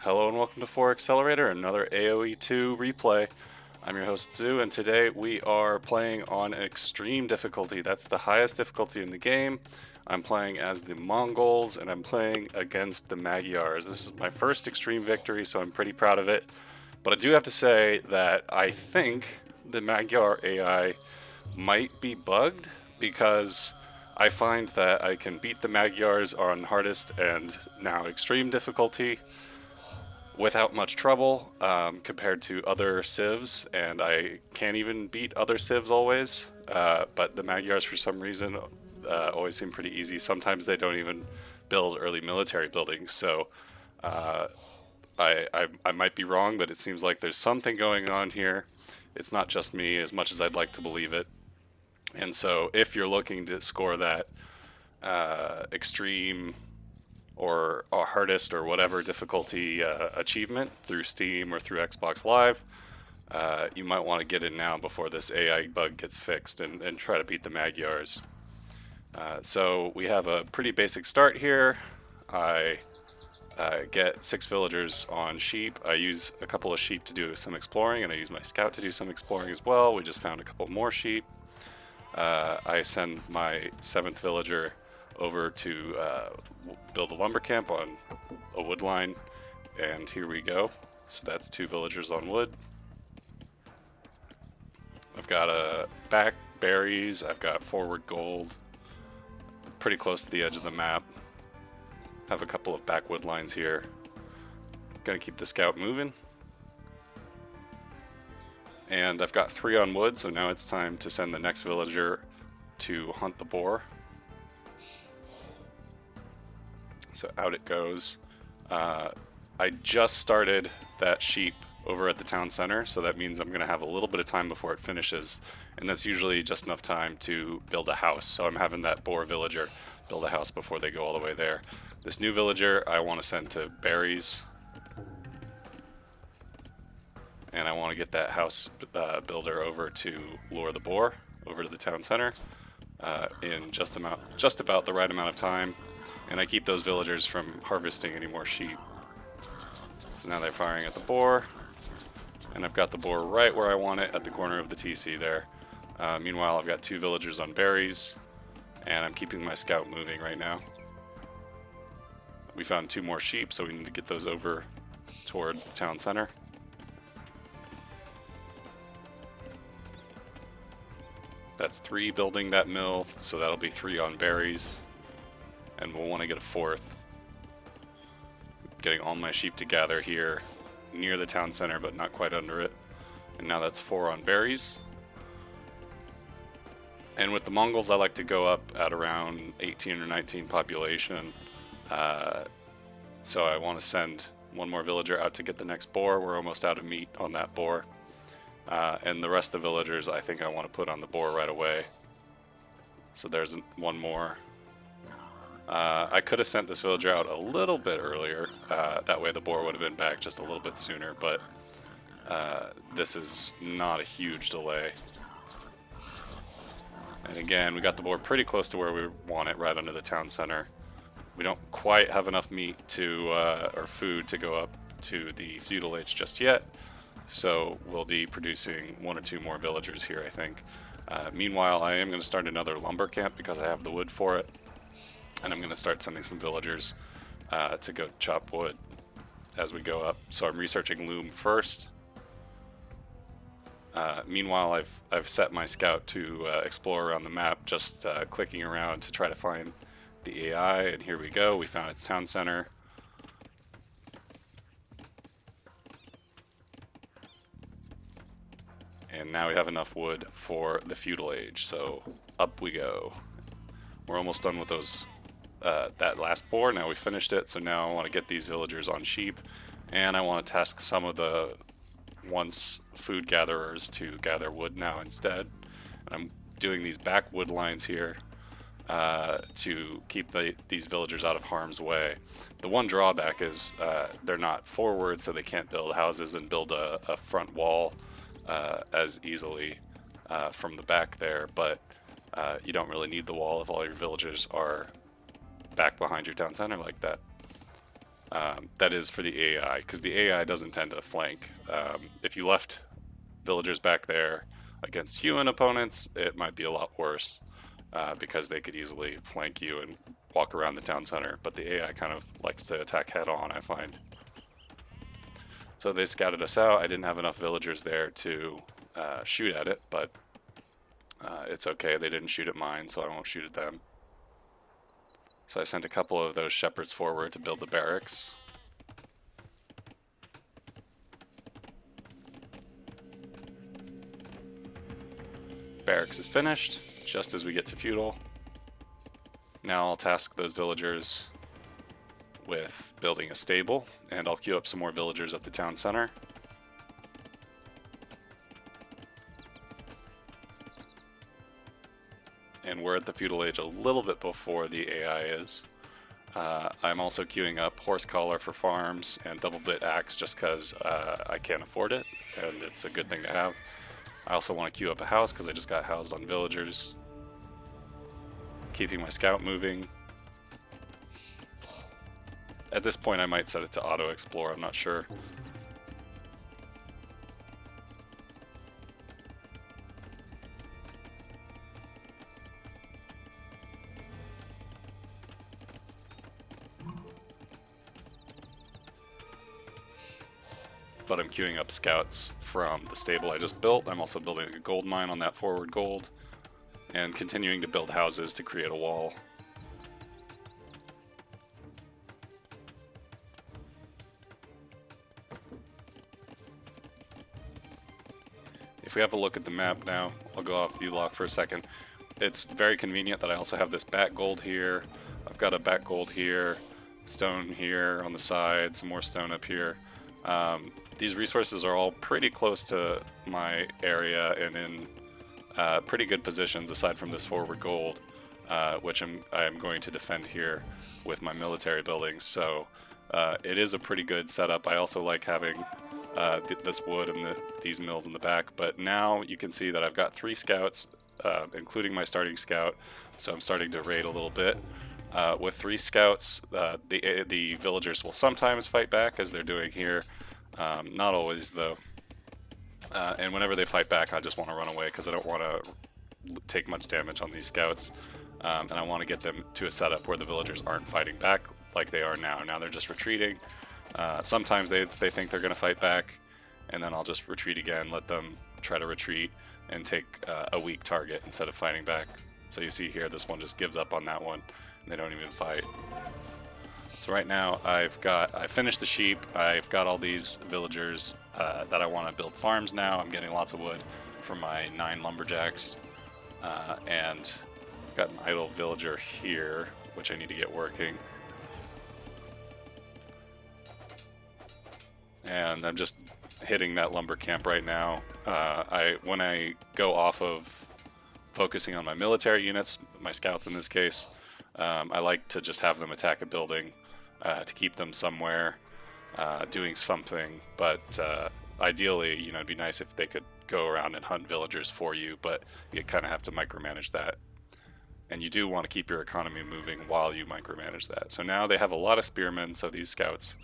Hello and welcome to 4 Accelerator, another AoE 2 replay. I'm your host Zoo, and today we are playing on extreme difficulty. That's the highest difficulty in the game. I'm playing as the Mongols, and I'm playing against the Magyars. This is my first extreme victory, so I'm pretty proud of it. But I do have to say that I think the Magyar AI might be bugged, because I find that I can beat the Magyars on hardest and now extreme difficulty without much trouble compared to other civs, and I can't even beat other civs always. But the Magyars, for some reason, always seem pretty easy. Sometimes they don't even build early military buildings, so I might be wrong, but it seems like there's something going on here. It's not just me, as much as I'd like to believe it. And so if you're looking to score that extreme or hardest or whatever difficulty achievement through Steam or through Xbox Live, you might want to get in now before this AI bug gets fixed and try to beat the Magyars. So we have a pretty basic start here. I get 6 villagers on sheep. I use a couple of sheep to do some exploring, and I use my scout to do some exploring as well. We just found a couple more sheep. I send my 7th villager over to build a lumber camp on a wood line, and here we go. So that's 2 villagers on wood. I've got back berries, I've got forward gold, pretty close to the edge of the map. Have a couple of back wood lines here. Gonna keep the scout moving. And I've got 3 on wood, so now it's time to send the next villager to hunt the boar. So out it goes. I just started that sheep over at the town center, so that means I'm going to have a little bit of time before it finishes, and that's usually just enough time to build a house. So I'm having that boar villager build a house before they go all the way there. This new villager I want to send to berries, and I want to get that house builder over to lure the boar over to the town center in just about the right amount of time. And I keep those villagers from harvesting any more sheep. So now they're firing at the boar, and I've got the boar right where I want it at the corner of the TC there. Meanwhile, I've got 2 villagers on berries, and I'm keeping my scout moving right now. We found 2 more sheep, so we need to get those over towards the town center. That's 3 building that mill, so that'll be 3 on berries. And we'll want to get a 4th. Getting all my sheep to gather here near the town center, but not quite under it. And now that's 4 on berries. And with the Mongols, I like to go up at around 18 or 19 population. So I want to send 1 more villager out to get the next boar. We're almost out of meat on that boar. And the rest of the villagers I think I want to put on the boar right away. So there's 1 more. I could have sent this villager out a little bit earlier, that way the boar would have been back just a little bit sooner, but this is not a huge delay. And again, we got the boar pretty close to where we want it, right under the town center. We don't quite have enough meat or food to go up to the feudal age just yet, so we'll be producing 1 or 2 more villagers here, I think. Meanwhile, I am going to start another lumber camp because I have the wood for it. And I'm going to start sending some villagers to go chop wood as we go up. So I'm researching loom first. Meanwhile, I've set my scout to explore around the map, just clicking around to try to find the AI. And here we go. We found its town center. And now we have enough wood for the feudal age. So up we go. We're almost done with those. That last boar, now we finished it, so now I want to get these villagers on sheep, and I want to task some of the once food gatherers to gather wood now instead. And I'm doing these back wood lines here to keep these villagers out of harm's way. The one drawback is they're not forward, so they can't build houses and build a front wall as easily from the back there, but you don't really need the wall if all your villagers are back behind your town center like that. That is for the AI, because the AI doesn't tend to flank. If you left villagers back there against human opponents, it might be a lot worse, because they could easily flank you and walk around the town center, but the AI kind of likes to attack head on, I find. So they scouted us out. I didn't have enough villagers there to shoot at it, but it's okay. They didn't shoot at mine, so I won't shoot at them. So I sent a couple of those shepherds forward to build the barracks. Barracks is finished, just as we get to feudal. Now I'll task those villagers with building a stable, and I'll queue up some more villagers at the town center. And we're at the feudal age a little bit before the AI is. I'm also queuing up horse collar for farms and double bit axe just because I can't afford it, and it's a good thing to have. I also want to queue up a house because I just got housed on villagers. Keeping my scout moving. At this point I might set it to auto explore, I'm not sure. But I'm queuing up scouts from the stable I just built. I'm also building a gold mine on that forward gold, and continuing to build houses to create a wall. If we have a look at the map now, I'll go off view lock for a second. It's very convenient that I also have this back gold here. I've got a back gold here, stone here on the side, some more stone up here. These resources are all pretty close to my area and in pretty good positions aside from this forward gold, which I'm going to defend here with my military buildings. So it is a pretty good setup. I also like having this wood and these mills in the back, but now you can see that I've got 3 scouts, including my starting scout, so I'm starting to raid a little bit. With 3 scouts, the villagers will sometimes fight back, as they're doing here. Not always, though. And whenever they fight back, I just want to run away because I don't want to take much damage on these scouts. And I want to get them to a setup where the villagers aren't fighting back like they are now. Now they're just retreating. Sometimes they think they're going to fight back, and then I'll just retreat again, let them try to retreat and take a weak target instead of fighting back. So you see here, this one just gives up on that one, and they don't even fight. So right now I finished the sheep, I've got all these villagers that I want to build farms now. I'm getting lots of wood from my 9 lumberjacks, and I've got an idle villager here, which I need to get working. And I'm just hitting that lumber camp right now. When I go off of focusing on my military units, my scouts in this case, I like to just have them attack a building to keep them somewhere doing something. But ideally, you know, it'd be nice if they could go around and hunt villagers for you, but you kind of have to micromanage that. And you do want to keep your economy moving while you micromanage that. So now they have a lot of spearmen, so these scouts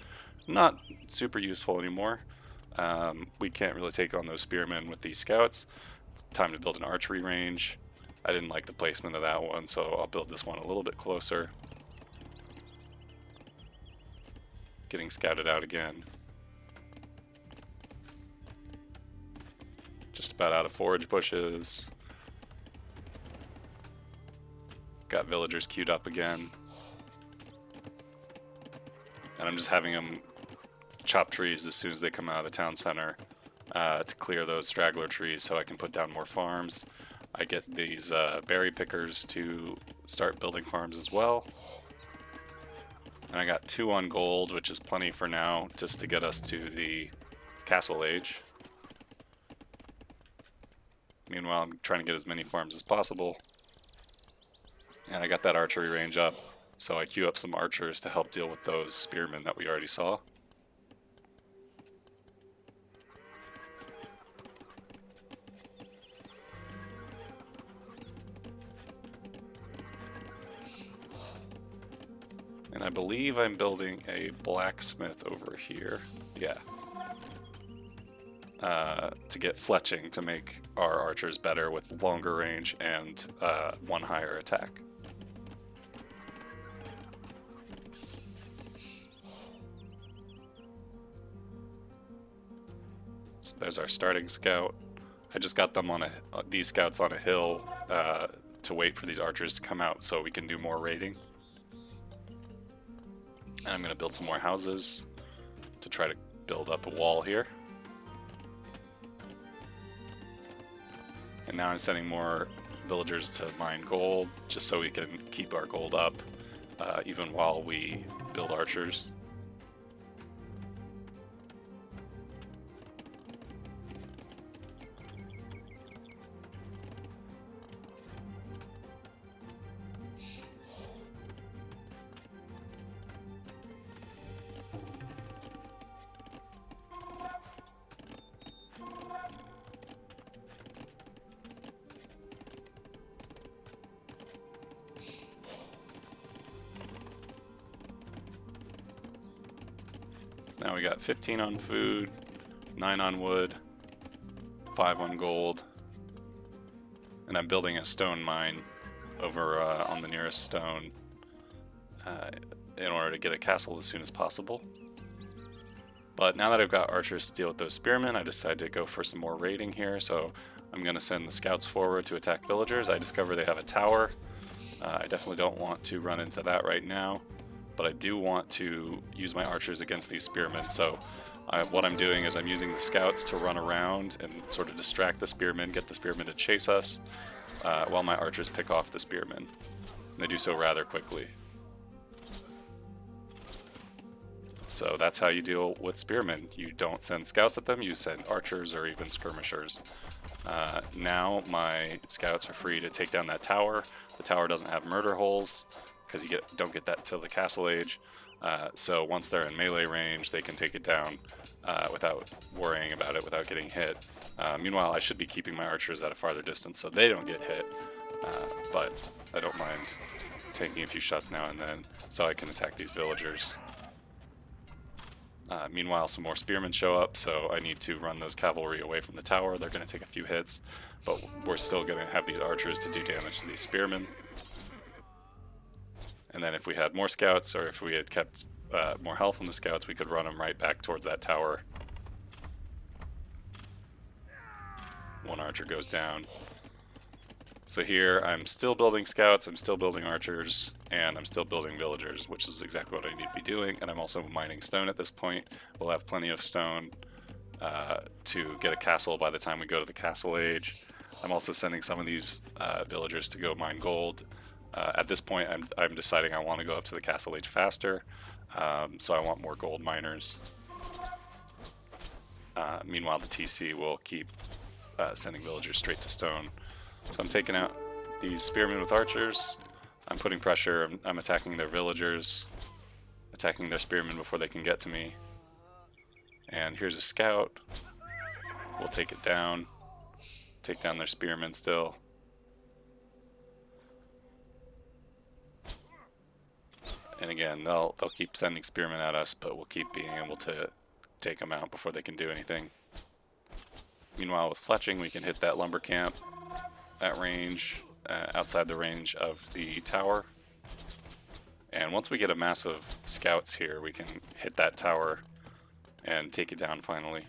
not super useful anymore. We can't really take on those spearmen with these scouts. It's time to build an archery range. I didn't like the placement of that one, so I'll build this one a little bit closer. Getting scouted out again. Just about out of forage bushes. Got villagers queued up again. And I'm just having them chop trees as soon as they come out of the town center to clear those straggler trees so I can put down more farms. I get these berry pickers to start building farms as well. And I got 2 on gold, which is plenty for now, just to get us to the castle age. Meanwhile, I'm trying to get as many farms as possible. And I got that archery range up, so I queue up some archers to help deal with those spearmen that we already saw. And I believe I'm building a blacksmith over here. Yeah. To get fletching to make our archers better with longer range and one higher attack. So there's our starting scout. I just got them on these scouts on a hill to wait for these archers to come out so we can do more raiding. And I'm going to build some more houses to try to build up a wall here. And now I'm sending more villagers to mine gold, just so we can keep our gold up, even while we build archers. Now we got 15 on food, 9 on wood, 5 on gold, and I'm building a stone mine over on the nearest stone in order to get a castle as soon as possible. But now that I've got archers to deal with those spearmen, I decided to go for some more raiding here, so I'm going to send the scouts forward to attack villagers. I discover they have a tower. I definitely don't want to run into that right now, but I do want to use my archers against these spearmen. So what I'm doing is I'm using the scouts to run around and sort of distract the spearmen, get the spearmen to chase us, while my archers pick off the spearmen. And they do so rather quickly. So that's how you deal with spearmen. You don't send scouts at them, you send archers or even skirmishers. Now my scouts are free to take down that tower. The tower doesn't have murder holes, because you don't get that till the castle age. So once they're in melee range, they can take it down without worrying about it, without getting hit. Meanwhile, I should be keeping my archers at a farther distance so they don't get hit, but I don't mind taking a few shots now and then so I can attack these villagers. Meanwhile, some more spearmen show up, so I need to run those cavalry away from the tower. They're going to take a few hits, but we're still going to have these archers to do damage to these spearmen. And then if we had more scouts, or if we had kept more health on the scouts, we could run them right back towards that tower. One archer goes down. So here I'm still building scouts, I'm still building archers, and I'm still building villagers, which is exactly what I need to be doing. And I'm also mining stone at this point. We'll have plenty of stone to get a castle by the time we go to the castle age. I'm also sending some of these villagers to go mine gold. At this point, I'm deciding I want to go up to the castle age faster, so I want more gold miners. Meanwhile, the TC will keep sending villagers straight to stone. So I'm taking out these spearmen with archers. I'm putting pressure. I'm attacking their villagers, attacking their spearmen before they can get to me. And here's a scout. We'll take it down. Take down their spearmen still. And again, they'll keep sending spearmen at us, but we'll keep being able to take them out before they can do anything. Meanwhile, with fletching, we can hit that lumber camp at range, outside the range of the tower. And once we get a mass of scouts here, we can hit that tower and take it down finally.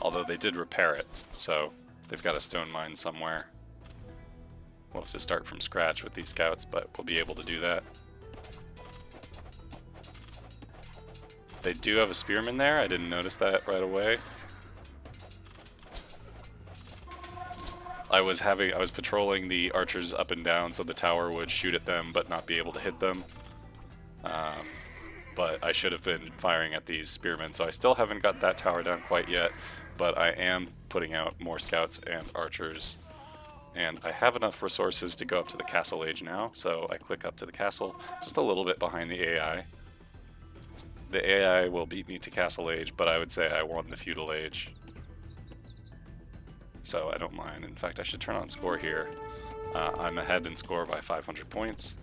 Although they did repair it, so they've got a stone mine somewhere. We'll have to start from scratch with these scouts, but we'll be able to do that. They do have a spearman there. I didn't notice that right away. I was patrolling the archers up and down so the tower would shoot at them but not be able to hit them. But I should have been firing at these spearmen, so I still haven't got that tower down quite yet, but I am putting out more scouts and archers. And I have enough resources to go up to the castle age now, so I click up to the castle, just a little bit behind the AI. The AI will beat me to castle age, but I would say I won the feudal age. so I don't mind. In fact, I should turn on score here. I'm ahead in score by 500 points.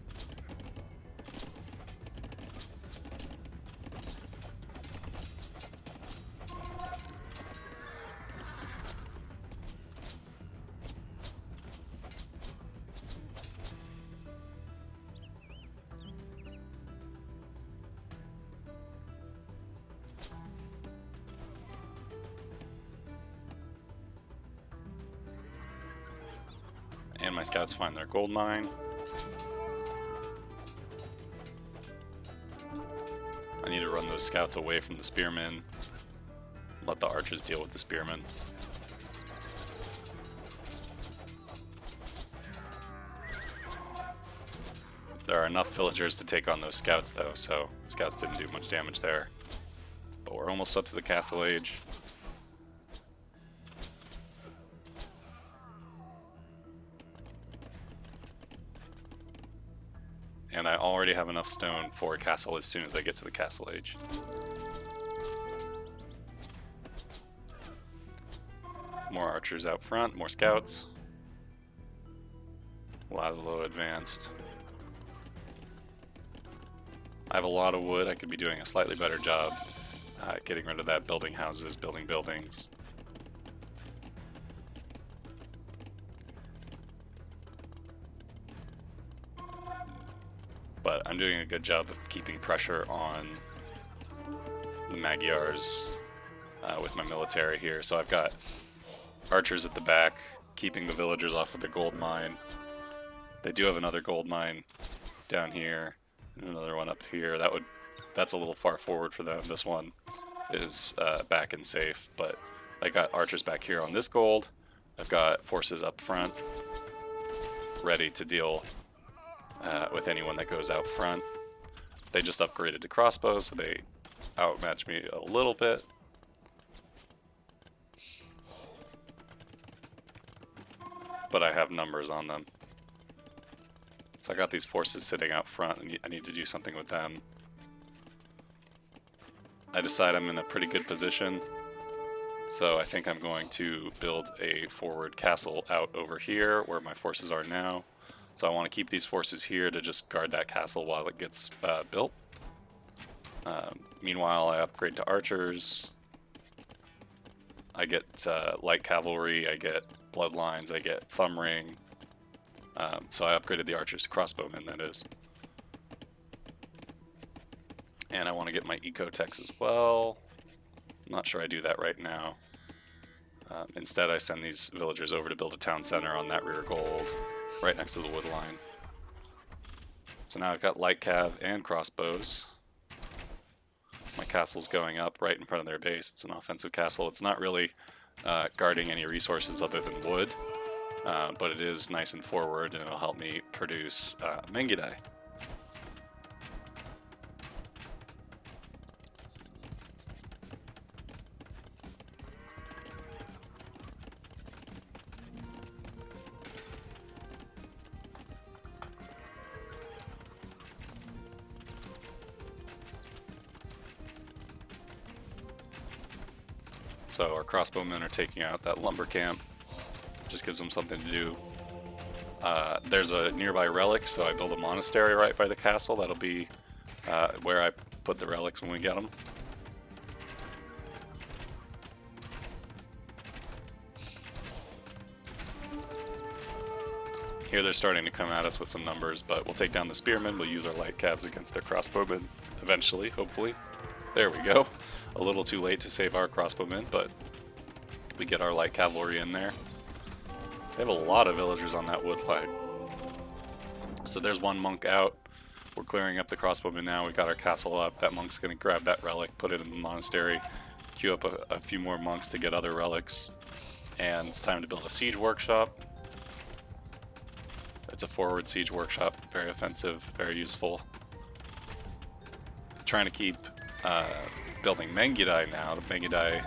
And my scouts find their gold mine. I need to run those scouts away from the spearmen. Let the archers deal with the spearmen. There are enough villagers to take on those scouts though, so the scouts didn't do much damage there. But we're almost up to the castle age. And I already have enough stone for a castle as soon as I get to the castle age. More archers out front, more scouts. Laszlo advanced. I have a lot of wood. I could be doing a slightly better job getting rid of that, building houses, building buildings. But I'm doing a good job of keeping pressure on the Magyars with my military here. So I've got archers at the back, keeping the villagers off of the gold mine. They do have another gold mine down here, and another one up here. That's a little far forward for them. This one is back and safe, but I got archers back here on this gold. I've got forces up front, ready to deal with anyone that goes out front. They just upgraded to crossbows, so they outmatch me a little bit. But I have numbers on them. So I got these forces sitting out front, and I need to do something with them. I decide I'm in a pretty good position, so I think I'm going to build a forward castle out over here where my forces are now. So I want to keep these forces here to just guard that castle while it gets built. Meanwhile, I upgrade to archers. I get light cavalry, I get bloodlines, I get thumb ring. So I upgraded the archers to crossbowmen, that is. And I want to get my eco-techs as well. I'm not sure I do that right now. Instead, I send these villagers over to build a town center on that rear gold, right next to the wood line. So now I've got light cav and crossbows. My castle's going up right in front of their base. It's an offensive castle. It's not really guarding any resources other than wood, but it is nice and forward, and it'll help me produce Mengidai. So our crossbowmen are taking out that lumber camp. Just gives them something to do. There's a nearby relic, so I build a monastery right by the castle. That'll be where I put the relics when we get them. Here they're starting to come at us with some numbers, but we'll take down the spearmen. We'll use our light calves against their crossbowmen eventually, hopefully. There we go. A little too late to save our crossbowmen, but we get our light cavalry in there. They have a lot of villagers on that wood line. So there's one monk out. We're clearing up the crossbowmen now. We got our castle up. That monk's going to grab that relic, put it in the monastery, queue up a few more monks to get other relics. And it's time to build a siege workshop. It's a forward siege workshop. Very offensive, very useful. Trying to keep building Mengidai now. The Mengidai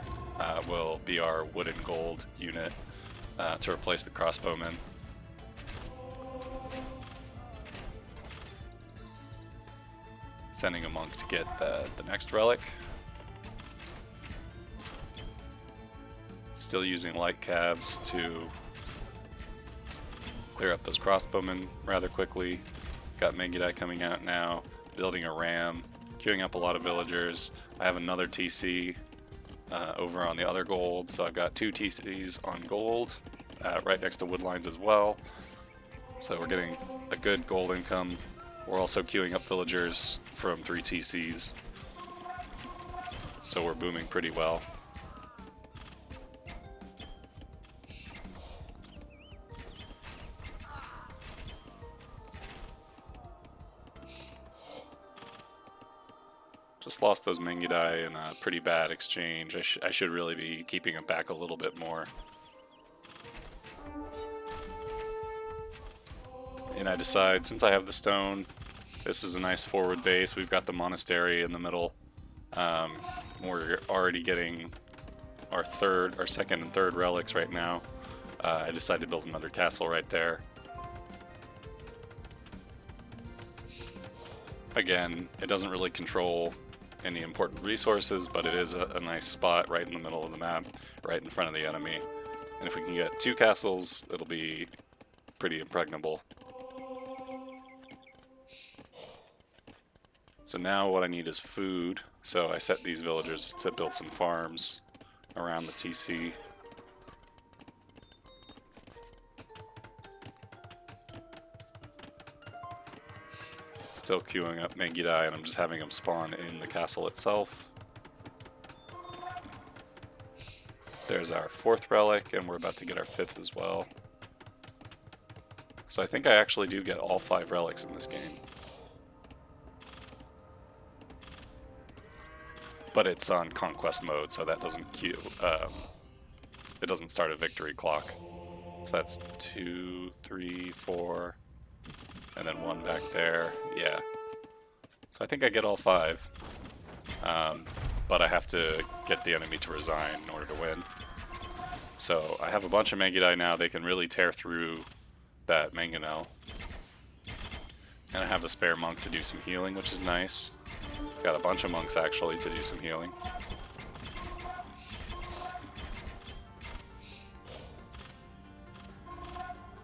will be our wood and gold unit to replace the crossbowmen. Sending a monk to get the next relic. Still using light cabs to clear up those crossbowmen rather quickly. Got Mengidai coming out now, building a ram, queuing up a lot of villagers. I have another TC over on the other gold, so I've got 2 TCs on gold, right next to wood lines as well. So we're getting a good gold income. We're also queuing up villagers from 3 TCs, so we're booming pretty well. Just lost those Mengidai in a pretty bad exchange. I should really be keeping them back a little bit more. And I decide, since I have the stone, this is a nice forward base. We've got the monastery in the middle. We're already getting our second and third relics right now. I decided to build another castle right there. Again, it doesn't really control any important resources, but it is a nice spot right in the middle of the map, right in front of the enemy. And if we can get 2 castles, it'll be pretty impregnable. So now what I need is food, so I set these villagers to build some farms around the TC. Still queuing up Mengidai, and I'm just having them spawn in the castle itself. There's our 4th relic, and we're about to get our 5th as well. So I think I actually do get all 5 relics in this game. But it's on conquest mode, so that doesn't queue. It doesn't start a victory clock. So that's 2, 3, 4, and then 1 back there. Yeah. So I think I get all 5. But I have to get the enemy to resign in order to win. So I have a bunch of Mengidai now. They can really tear through that mangonel. And I have a spare monk to do some healing, which is nice. Got a bunch of monks actually to do some healing.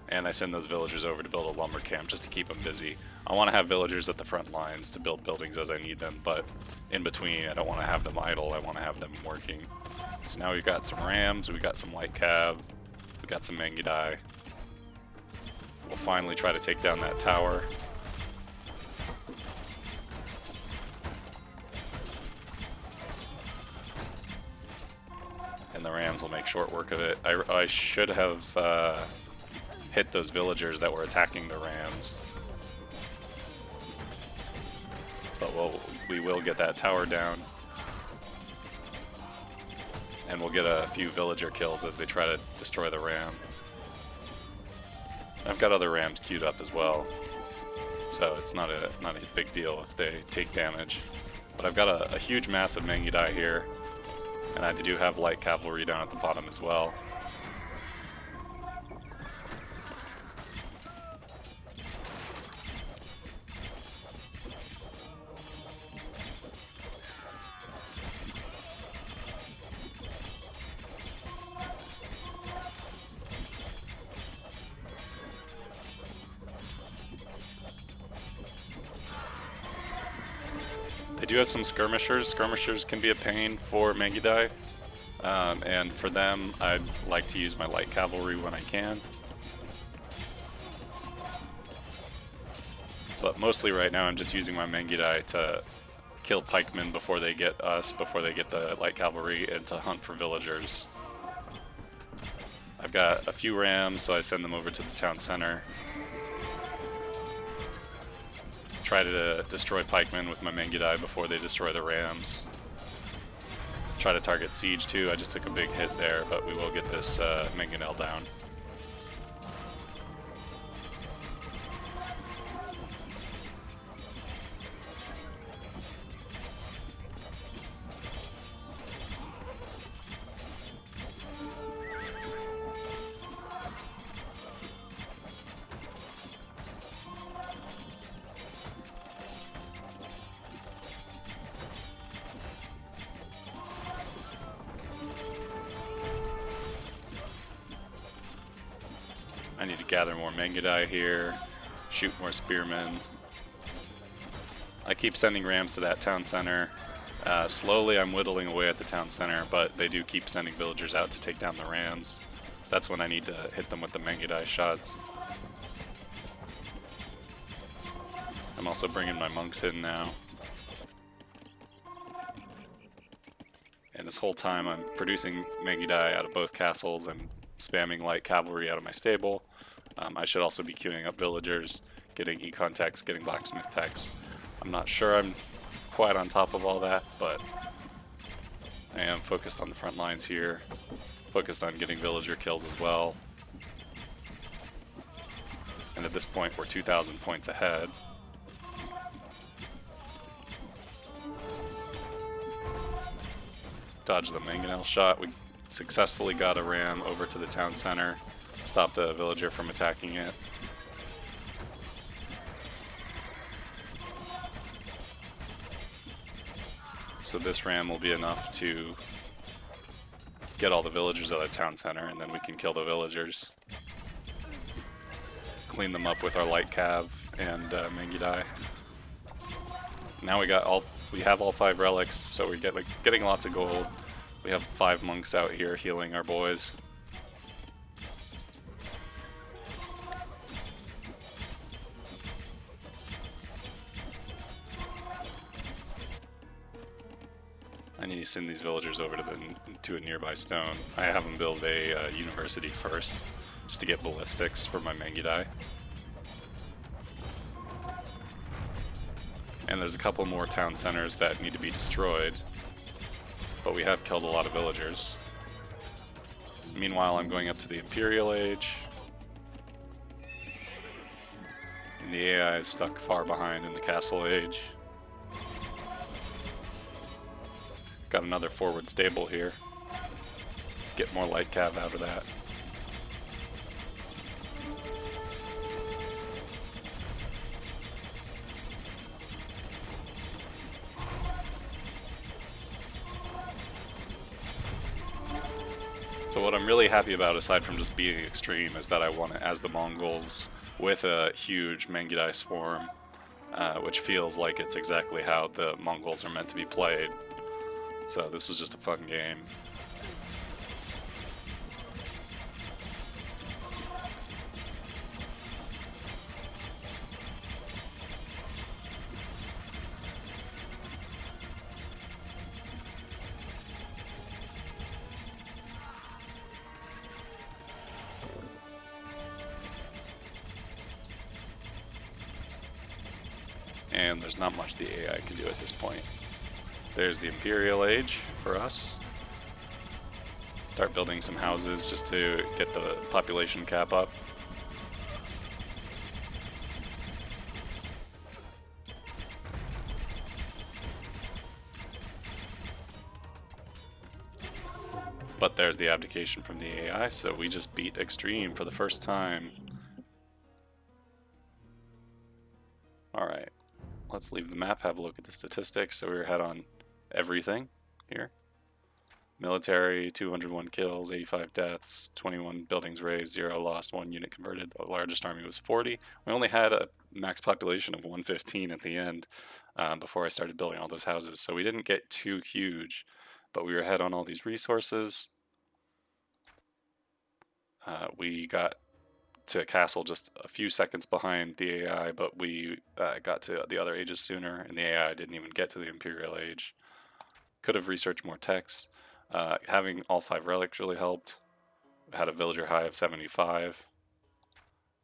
And I send those villagers over to build a lumber camp just to keep them busy. I want to have villagers at the front lines to build buildings as I need them, but in between I don't want to have them idle, I want to have them working. So now we've got some rams, we've got some light cav, we've got some Mengidai. We'll finally try to take down that tower. And the rams will make short work of it. I should have hit those villagers that were attacking the rams. But we will get that tower down. And we'll get a few villager kills as they try to destroy the ram. I've got other rams queued up as well, so it's not a big deal if they take damage. But I've got a huge mass of Mengidai here, and I do have light cavalry down at the bottom as well. They do have some skirmishers. Skirmishers can be a pain for Mengidai, and for them I'd like to use my light cavalry when I can. But mostly right now I'm just using my Mengidai to kill pikemen before they get us, before they get the light cavalry, and to hunt for villagers. I've got a few rams, so I send them over to the town center. Try to destroy pikemen with my Mengidai before they destroy the rams. Try to target siege too. I just took a big hit there, but we will get this mangonel down. need to gather more Mangudai here, shoot more spearmen. I keep sending rams to that town center. Slowly I'm whittling away at the town center, but they do keep sending villagers out to take down the rams. That's when I need to hit them with the Mangudai shots. I'm also bringing my monks in now. And this whole time I'm producing Mangudai out of both castles and spamming light cavalry out of my stable. I should also be queuing up villagers, getting econ techs, getting blacksmith techs. I'm not sure I'm quite on top of all that, but I am focused on the front lines here, focused on getting villager kills as well. And at this point we're 2,000 points ahead. Dodged the mangonel shot. We successfully got a ram over to the town center, stopped a villager from attacking it. So this ram will be enough to get all the villagers out of the town center, and then we can kill the villagers. Clean them up with our light cav and Mangudai. Now we have all 5 relics, so we're getting lots of gold. We have 5 monks out here healing our boys. I need to send these villagers over to a nearby stone. I have them build a university first, just to get ballistics for my Mangudai. And there's a couple more town centers that need to be destroyed, but we have killed a lot of villagers. Meanwhile, I'm going up to the Imperial Age, and the AI is stuck far behind in the Castle Age. Got another forward stable here. Get more light cav out of that. So what I'm really happy about, aside from just being extreme, is that I won it as the Mongols with a huge Mangudai swarm, which feels like it's exactly how the Mongols are meant to be played. So this was just a fun game. And there's not much the AI can do at this point. There's the Imperial Age for us. Start building some houses just to get the population cap up. But there's the abdication from the AI, so we just beat Extreme for the first time. Alright, let's leave the map, have a look at the statistics. So we're ahead on everything here. Military, 201 kills, 85 deaths, 21 buildings razed, 0 lost, 1 unit converted. The largest army was 40. We only had a max population of 115 at the end before I started building all those houses. So we didn't get too huge, but we were ahead on all these resources. We got to castle just a few seconds behind the AI, but we got to the other ages sooner, and the AI didn't even get to the Imperial Age. Could have researched more texts. Having all 5 relics really helped. We had a villager high of 75.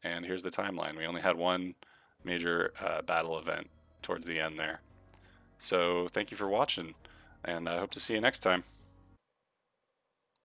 And here's the timeline. We only had one major battle event towards the end there. So thank you for watching, and I hope to see you next time.